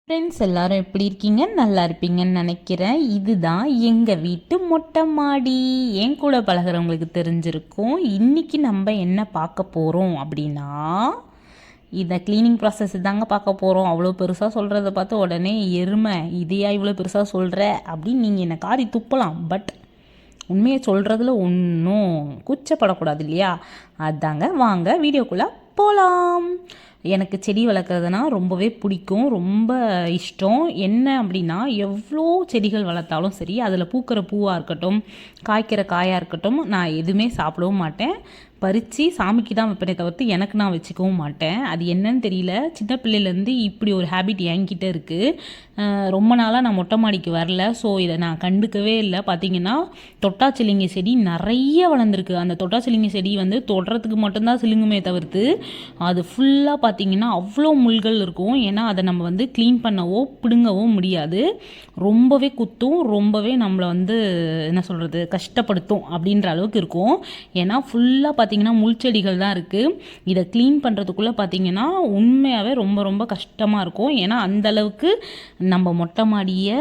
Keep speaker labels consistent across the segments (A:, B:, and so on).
A: Friends எல்லாரும் எப்படி இருக்கீங்க? நல்லா இருப்பீங்கன்னு நினைக்கிறேன். இதுதான் எங்கள் வீட்டு மொட்டை மாடி. என் கூட பழகிறவங்களுக்கு தெரிஞ்சிருக்கும். இன்றைக்கி நம்ம என்ன பார்க்க போகிறோம் அப்படின்னா, இதை க்ளீனிங் ப்ராசஸ் தாங்க பார்க்க போகிறோம். அவ்வளோ பெருசாக சொல்கிறத பார்த்து உடனே எருமை இதையா இவ்வளோ பெருசாக சொல்கிற அப்படின்னு நீங்கள் என்னை காரி துப்பலாம். பட் உண்மையை சொல்கிறதுல ஒன்றும் கூச்சப்படக்கூடாது இல்லையா? அதாங்க, வாங்க வீடியோக்குள்ளே போகலாம். எனக்கு செடி வளர்க்குறதுனா ரொம்பவே பிடிக்கும், ரொம்ப இஷ்டம். என்ன அப்படின்னா, எவ்வளோ செடிகள் வளர்த்தாலும் சரி, அதில் பூக்கிற பூவாக இருக்கட்டும், காய்க்கிற காயாக இருக்கட்டும், நான் எதுவுமே சாப்பிடவும் மாட்டேன். பறித்து சாமிக்கு தான் வைப்பேனே தவிர்த்து எனக்கு நான் வச்சுக்கவும் மாட்டேன். அது என்னன்னு தெரியல, சின்ன பிள்ளையிலேருந்து இப்படி ஒரு ஹேபிட் என்கிட்ட இருக்குது. ரொம்ப நாளாக நான் மொட்டை மாடிக்கு வரல. ஸோ இதை நான் கண்டுக்கவே இல்லை. பார்த்திங்கன்னா தொட்டாச்சிலிங்கி செடி நிறைய வளர்ந்துருக்கு. அந்த தொட்டாச்சிலிங்கி செடி வந்து தொடுறதுக்கு மட்டும்தான் சிலுங்குமே தவிர்த்து அது ஃபுல்லாக பார்த்திங்கன்னா அவ்வளோ முள்கள் இருக்கும். ஏன்னா அதை நம்ம வந்து க்ளீன் பண்ணவோ பிடுங்கவோ முடியாது. ரொம்பவே குத்தும், ரொம்பவே நம்மளை வந்து என்ன சொல்கிறது, கஷ்டப்படுத்தும் அப்படின்ற அளவுக்கு இருக்கும். ஏன்னா ஃபுல்லாக பார்த்திங்கன்னா முள்செடிகள் தான் இருக்குது. இதை க்ளீன் பண்ணுறதுக்குள்ளே பார்த்திங்கன்னா உண்மையாகவே ரொம்ப ரொம்ப கஷ்டமாக இருக்கும். ஏன்னா அந்தளவுக்கு நம்ம மொட்டை மாடியை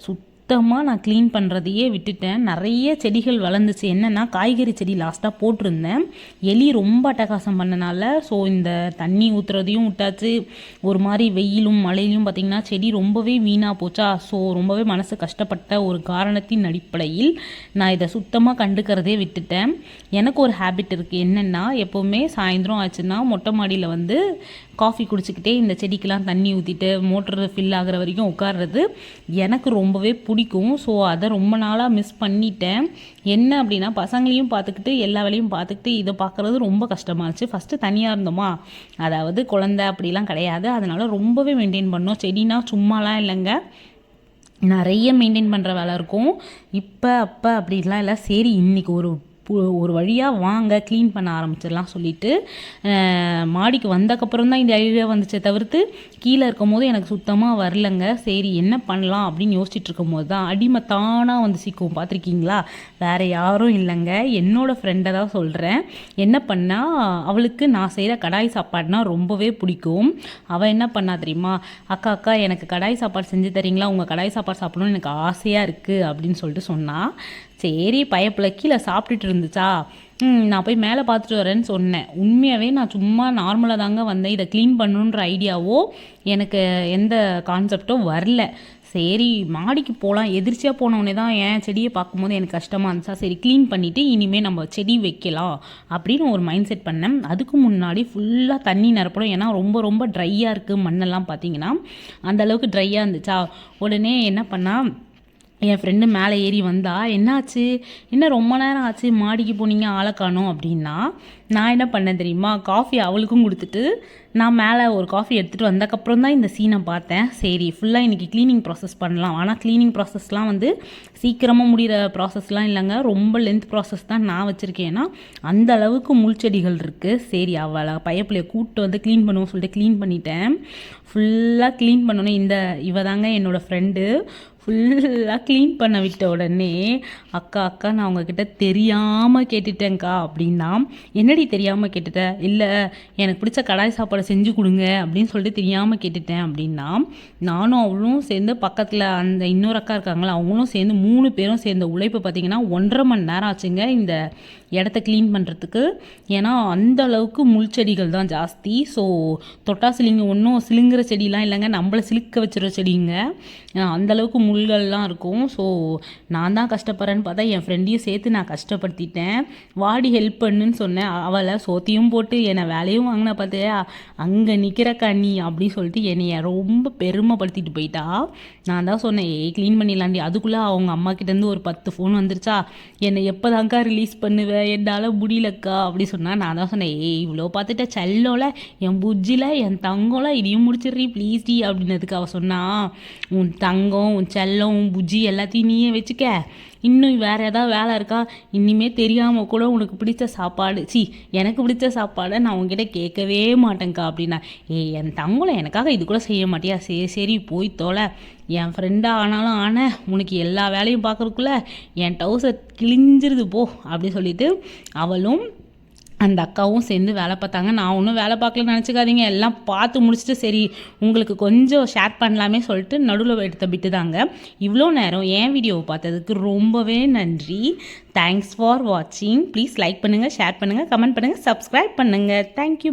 A: சுத்தமாக நான் க்ளீன் பண்ணுறதையே விட்டுட்டேன். நிறைய செடிகள் வளர்ந்துச்சு. என்னென்னா, காய்கறி செடி லாஸ்ட்டாக போட்டிருந்தேன். எலி ரொம்ப அட்டகாசம் பண்ணனால ஸோ இந்த தண்ணி ஊற்றுறதையும் விட்டாச்சு. ஒரு மாதிரி வெயிலும் மழையிலும் பார்த்திங்கன்னா செடி ரொம்பவே வீணாக போச்சா. ஸோ ரொம்பவே மனசு கஷ்டப்பட்ட ஒரு காரணத்தின் அடிப்படையில் நான் இதை சுத்தமாக கண்டுக்கிறதே விட்டுட்டேன். எனக்கு ஒரு ஹேபிட் இருக்குது. என்னென்னா, எப்போவுமே சாயந்தரம் ஆச்சுன்னா மொட்டை மாடியில் வந்து காஃபி குடிச்சிக்கிட்டே இந்த செடிக்கெலாம் தண்ணி ஊற்றிட்டு மோட்டர் ஃபில் ஆகிற வரைக்கும் உட்கார்றது எனக்கு ரொம்பவே பிடிக்கும். ஸோ அதை ரொம்ப நாளாக மிஸ் பண்ணிட்டேன். என்ன அப்படின்னா, பசங்களையும் பார்த்துக்கிட்டு எல்லா வேலையும் பார்த்துக்கிட்டு இதை பார்க்குறது ரொம்ப கஷ்டமாக இருந்துச்சு. ஃபஸ்ட்டு தனியாக இருந்தோமா, அதாவது குழந்தை அப்படிலாம் கிடையாது. அதனால் ரொம்பவே மெயின்டைன் பண்ணோம். செடினா சும்மாலாம் இல்லைங்க, நிறைய மெயின்டைன் பண்ணுற வேலை இருக்கும். இப்போ அப்போ அப்படிலாம் இல்லை. சரி, இன்றைக்கி ஒரு வழியாக வாங்க க்ளீன் பண்ண ஆரம்பிச்சிடலாம் சொல்லிட்டு மாடிக்கு வந்தக்கப்புறம் தான் இந்த ஐடியா வந்துச்சே தவிர்த்து கீழே இருக்கும் போது எனக்கு சுத்தமாக வரலங்க. சரி என்ன பண்ணலாம் அப்படின்னு யோசிச்சுட்டு இருக்கும் போது தான் அடிமை தானாக வந்து சிக்கும். பார்த்துருக்கீங்களா? வேறு யாரும் இல்லைங்க, என்னோடய ஃப்ரெண்டை தான் சொல்கிறேன். என்ன பண்ணால், அவளுக்கு நான் செய்கிற கடாய் சாப்பாடுனா ரொம்பவே பிடிக்கும். அவள் என்ன பண்ணா தெரியுமா, அக்கா எனக்கு கடாய் சாப்பாடு செஞ்சு தரீங்களா? உங்கள் கடாய் சாப்பாடு சாப்பிடணும்னு எனக்கு ஆசையாக இருக்குது அப்படின்னு சொல்லிட்டு சொன்னால், சரி பயப்பில் கீழே சாப்பிட்டுட்டு இருந்துச்சா, நான் போய் மேலே பார்த்துட்டு வரேன்னு சொன்னேன். உண்மையாகவே நான் சும்மா நார்மலாக தாங்க வந்தேன். இதை க்ளீன் பண்ணணுன்ற ஐடியாவோ எனக்கு எந்த கான்செப்டும் வரல. சரி மாடிக்கு போகலாம், எதிர்ச்சியாக போனவுடனே தான் என் செடியை பார்க்கும்போது எனக்கு கஷ்டமாக இருந்துச்சா, சரி க்ளீன் பண்ணிவிட்டு இனிமேல் நம்ம செடி வைக்கலாம் அப்படின்னு ஒரு மைண்ட் செட் பண்ணேன். அதுக்கு முன்னாடி ஃபுல்லாக தண்ணி நிரப்பணும். ஏன்னா ரொம்ப ரொம்ப ட்ரையாக இருக்குது. மண்ணெல்லாம் பார்த்தீங்கன்னா அந்தளவுக்கு ட்ரையாக இருந்துச்சா. உடனே என்ன பண்ணால், என் ஃப்ரெண்டு மேலே ஏறி வந்தா, என்னாச்சு, என்ன ரொம்ப நேரம் ஆச்சு மாடிக்கு போனீங்க ஆளை காணோம் அப்படின்னா, நான் என்ன பண்ணேன் தெரியுமா, காஃபி அவளுக்கும் கொடுத்துட்டு நான் மேலே ஒரு காஃபி எடுத்துகிட்டு வந்தக்கப்புறம் தான் இந்த சீனை பார்த்தேன். சரி ஃபுல்லாக இன்றைக்கி க்ளீனிங் ப்ராசஸ் பண்ணலாம். ஆனால் க்ளீனிங் ப்ராசஸ்லாம் வந்து சீக்கிரமாக முடிகிற ப்ராசஸ்லாம் இல்லைங்க, ரொம்ப லென்த் ப்ராசஸ் தான் நான் வச்சுருக்கேன். ஏன்னா அந்த அளவுக்கு முள்செடிகள் இருக்குது. சரி அவளை பையப்பிள்ளையை கூப்பிட்டு வந்து க்ளீன் பண்ணுவோம் சொல்லிட்டு க்ளீன் பண்ணிட்டேன். ஃபுல்லாக க்ளீன் பண்ணணும். இவ தாங்க என்னோடய ஃப்ரெண்டு. ஃபுல்லாக க்ளீன் பண்ண விட்ட உடனே, அக்கா நான் உங்ககிட்ட தெரியாமல் கேட்டுட்டேங்க்கா அப்படின்னா, என்னடி தெரியாமல் கேட்டுட்ட? இல்லை எனக்கு பிடிச்ச கடாய் சாப்பாடை செஞ்சு கொடுங்க அப்படின்னு சொல்லிட்டு தெரியாமல் கேட்டுட்டேன் அப்படின்னா, நானும் அவளும் சேர்ந்து பக்கத்தில் அந்த இன்னொரு அக்கா இருக்காங்களா, அவங்களும் சேர்ந்து 3 பேரும் சேர்ந்த உழைப்பு பார்த்திங்கன்னா 1.5 மணி நேரம் ஆச்சுங்க இந்த இடத்த க்ளீன் பண்ணுறதுக்கு. ஏன்னா அந்த அளவுக்கு முள்செடிகள் தான் ஜாஸ்தி. ஸோ தொட்டா சிலிங்க ஒன்றும் சிலுங்குற செடிலாம் இல்லைங்க, நம்மளை சிலுக்க வச்சுற செடிங்க. அந்தளவுக்கு முள்கள்லாம் இருக்கும். ஸோ நான் தான் கஷ்டப்படுறேன்னு பார்த்தா என் ஃப்ரெண்டையும் சேர்த்து நான் கஷ்டப்படுத்திட்டேன். வாடி ஹெல்ப் பண்ணுன்னு சொன்னேன். அவளை சோத்தையும் போட்டு என்னை வேலையும் வாங்கினா பார்த்தியா, அங்கே நிற்கிறக்கா நீ அப்படின்னு சொல்லிட்டு என்னைய ரொம்ப பெருமைப்படுத்திட்டு போயிட்டா. நான் தான் சொன்னேன், க்ளீன் பண்ணிடலாண்டி. அதுக்குள்ளே அவங்க அம்மா கிட்டேருந்து ஒரு 10 ஃபோன் வந்துருச்சா, என்னை எப்போ தாங்க்கா ரிலீஸ் பண்ணுவேன், என்னால் முடியலக்கா அப்படி சொன்னால், நான் தான் சொன்னேன், இவ்வளோ பார்த்துட்ட செல்லோல, என் புஜ்ஜில் என் தங்கம்ல இதையும் முடிச்சிடுறீ ப்ளீஸ் டி அப்படின்னதுக்கு அவள் சொன்னா, உன் தங்கம் உன் செல்லம் உன் புஜ்ஜி எல்லாத்தையும் நீயே வச்சுக்க, இன்னும் வேறு ஏதாவது வேலை இருக்கா, இனிமேல் தெரியாமல் கூட உனக்கு பிடிச்ச சாப்பாடு எனக்கு பிடிச்ச சாப்பாடை நான் உங்ககிட்ட கேட்கவே மாட்டேங்க்கா அப்படின்னா, என் தங்கலை எனக்காக இது கூட செய்ய மாட்டியா, சரி போய் தோலை, என் ஃப்ரெண்டாக ஆனாலும் உனக்கு எல்லா வேலையும் பார்க்குறதுக்குள்ள என் டவுசர் கிழிஞ்சிருது போ அப்படி சொல்லிட்டு அவளும் அந்த அக்காவும் சேர்ந்து வேலை பார்த்தாங்க. நான் ஒன்றும் வேலை பார்க்கலன்னு நினச்சிக்காதீங்க, எல்லாம் பார்த்து முடிச்சுட்டு சரி உங்களுக்கு கொஞ்சம் ஷேர் பண்ணலாமே சொல்லிட்டு நடுவில் எடுத்த பிட்டு தாங்க. இவ்வளோ நேரம் என் வீடியோவை பார்த்ததுக்கு ரொம்பவே நன்றி. தேங்க்ஸ் ஃபார் வாட்சிங். ப்ளீஸ் லைக் பண்ணுங்கள், ஷேர் பண்ணுங்கள், கமெண்ட் பண்ணுங்கள், சப்ஸ்கிரைப் பண்ணுங்கள். தேங்க்யூ.